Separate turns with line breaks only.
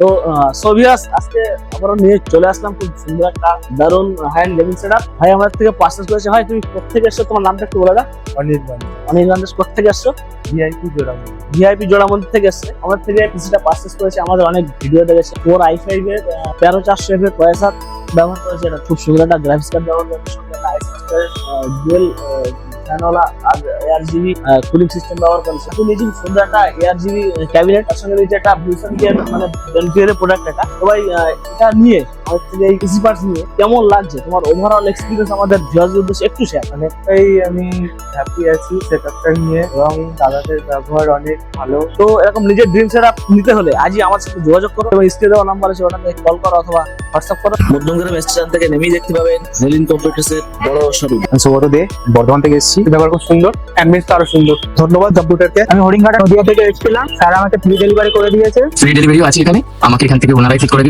তো সোভিয়াস আজকে আবারও নিয়ে চলে আসলাম খুব সুন্দর একটা দারুণ হ্যান্ড গেমিং সেটআপ। ভাই আমার থেকে পারচেজ করেছে। ভাই তুমি কোথেকে এসছো, তোমার নামটা একটু বলে দাও। অনির্বাণ কোথেকে এসছো? ভিআইপি জোড়ামন্দির থেকে এসছে। আমার থেকে পিসিটা পারচেজ করেছে, আমাদের অনেক ভিডিও দেখেছে। Core i5 এর 13400F এর প্রসেসর ব্যবহার করেছে। এটা খুব সুন্দর একটা গ্রাফিক্স কার্ড ব্যবহার করেছে, সঙ্গে একটা ডুয়েল ফ্যানওয়ালা আর এআরজিবি কুলিং সিস্টেম ব্যবহার করেছে। তুমি নিজে সুন্দর একটা এআরজিবি ক্যাবিনেট, তার সঙ্গে নিচে একটা ব্লুসন এর মানে বেনফিয়ারের প্রোডাক্ট এটা। তো ভাই এটা নিয়ে আমাদের থেকে এই পিসি পার্টস নিয়ে কেমন লাগছে, তোমার ওভারঅল এক্সপিরিয়েন্স আমাদের ভিউয়ারদের উদ্দেশ্যে একটু শেয়ার।
অনেকটাই আমি হ্যাপি আছি সেটআপটা নিয়ে, এবং দাদাদের ব্যবহার অনেক ভালো।
তো এরকম নিজের ড্রিম সেটআপ নিতে হলে আজই আমার সাথে যোগাযোগ করো, এবং স্ক্রিনে দেওয়া নাম্বার আছে ওটাতে কল করো অথবা হোয়াটসঅ্যাপ করো। মধ্যমগ্রাম স্টেশন থেকে নেমেই দেখতে পাবেন সেলিন কম্পিউটার্সের বড় শোরুম।
সুব্রত দে, বর্ধমান থেকে এসেছি। ব্যবহার খুব সুন্দর, অ্যাম্বিয়েন্সটা আরো সুন্দর। ধন্যবাদ কম্পিউটারকে। আমি হরিণঘাটা নদিয়া থেকে এসেছিলাম, স্যার আমাকে ফ্রি ডেলিভারি করে দিয়েছে।
ফ্রি ডেলিভারিও আছে এখানে, আমাকে এখান থেকে ওনারাই ঠিক করে দিল।